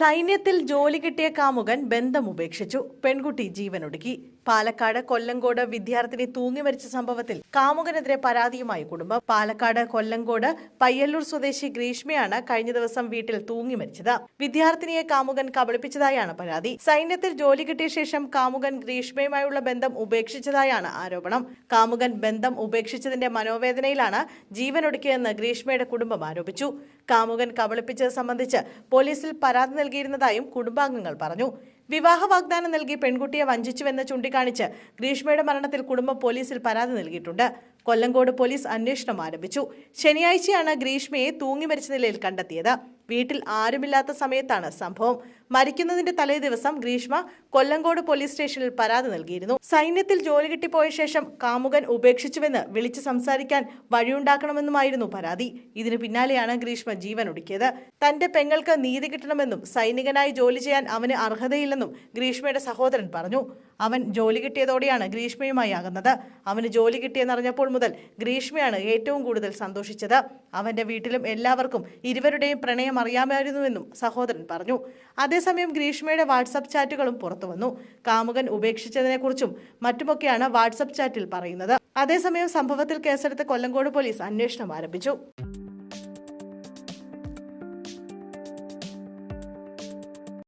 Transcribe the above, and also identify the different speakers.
Speaker 1: സൈന്യത്തിൽ ജോലി കിട്ടിയ കാമുകൻ ബന്ധം ഉപേക്ഷിച്ചു. പെൺകുട്ടി ജീവനൊടുക്കി. പാലക്കാട് കൊല്ലങ്കോട് വിദ്യാർത്ഥിനി തൂങ്ങി മരിച്ച സംഭവത്തിൽ കാമുകനെതിരെ പരാതിയുമായി കുടുംബം. പാലക്കാട് കൊല്ലങ്കോട് പയ്യല്ലൂർ സ്വദേശി ഗ്രീഷ്മയാണ് കഴിഞ്ഞ ദിവസം വീട്ടിൽ തൂങ്ങി മരിച്ചത്. വിദ്യാർത്ഥിനിയെ കാമുകൻ കബളിപ്പിച്ചതായാണ് പരാതി. സൈന്യത്തിൽ ജോലി കിട്ടിയ ശേഷം കാമുകൻ ഗ്രീഷ്മയുമായുള്ള ബന്ധം ഉപേക്ഷിച്ചതായാണ് ആരോപണം. കാമുകൻ ബന്ധം ഉപേക്ഷിച്ചതിന്റെ മനോവേദനയിലാണ് ജീവനൊടുക്കിയതെന്ന് ഗ്രീഷ്മയുടെ കുടുംബം ആരോപിച്ചു. കാമുകൻ കബളിപ്പിച്ചത് സംബന്ധിച്ച് പോലീസിൽ പരാതി നൽകിയിരുന്നതായും കുടുംബാംഗങ്ങൾ പറഞ്ഞു. വിവാഹ വാഗ്ദാനം നൽകി പെൺകുട്ടിയെ വഞ്ചിച്ചുവെന്ന് ചൂണ്ടിക്കാണിച്ച് ഗ്രീഷ്മയുടെ മരണത്തിൽ കുടുംബം പോലീസിൽ പരാതി നൽകിയിട്ടുണ്ട്. കൊല്ലങ്കോട് പോലീസ് അന്വേഷണം ആരംഭിച്ചു. ശനിയാഴ്ചയാണ് ഗ്രീഷ്മയെ തൂങ്ങി മരിച്ച നിലയിൽ കണ്ടെത്തിയത്. വീട്ടിൽ ആരുമില്ലാത്ത സമയത്താണ് സംഭവം. മരിക്കുന്നതിന്റെ തലേ ദിവസം ഗ്രീഷ്മ കൊല്ലങ്കോട് പോലീസ് സ്റ്റേഷനിൽ പരാതി നൽകിയിരുന്നു. സൈന്യത്തിൽ ജോലി കിട്ടിപ്പോയ ശേഷം കാമുകൻ ഉപേക്ഷിച്ചുവെന്ന് വിളിച്ച് സംസാരിക്കാൻ വഴിയുണ്ടാക്കണമെന്നുമായിരുന്നു പരാതി. ഇതിനു പിന്നാലെയാണ് ഗ്രീഷ്മ ജീവനൊടുക്കിയത്. തന്റെ പെങ്ങൾക്ക് നീതി കിട്ടണമെന്നും സൈനികനായി ജോലി ചെയ്യാൻ അവന് അർഹതയില്ലെന്നും ഗ്രീഷ്മയുടെ സഹോദരൻ പറഞ്ഞു. അവൻ ജോലി കിട്ടിയതോടെയാണ് ഗ്രീഷ്മയുമായി ആകുന്നത്. അവന് ജോലി കിട്ടിയെന്നറിഞ്ഞപ്പോൾ മുതൽ ഗ്രീഷ്മയാണ് ഏറ്റവും കൂടുതൽ സന്തോഷിച്ചത്. അവന്റെ വീട്ടിലും എല്ലാവർക്കും ഇരുവരുടെയും പ്രണയം അറിയാമായിരുന്നുവെന്നും സഹോദരൻ പറഞ്ഞു. അതേസമയം ഗ്രീഷ്മയുടെ വാട്സപ്പ് ചാറ്റുകളും പുറത്തുവന്നു. കാമുകൻ ഉപേക്ഷിച്ചതിനെക്കുറിച്ചും മറ്റുമൊക്കെയാണ് വാട്സപ്പ് ചാറ്റിൽ പറയുന്നത്. അതേസമയം സംഭവത്തിൽ കേസെടുത്ത കൊല്ലങ്കോട് പോലീസ് അന്വേഷണം ആരംഭിച്ചു.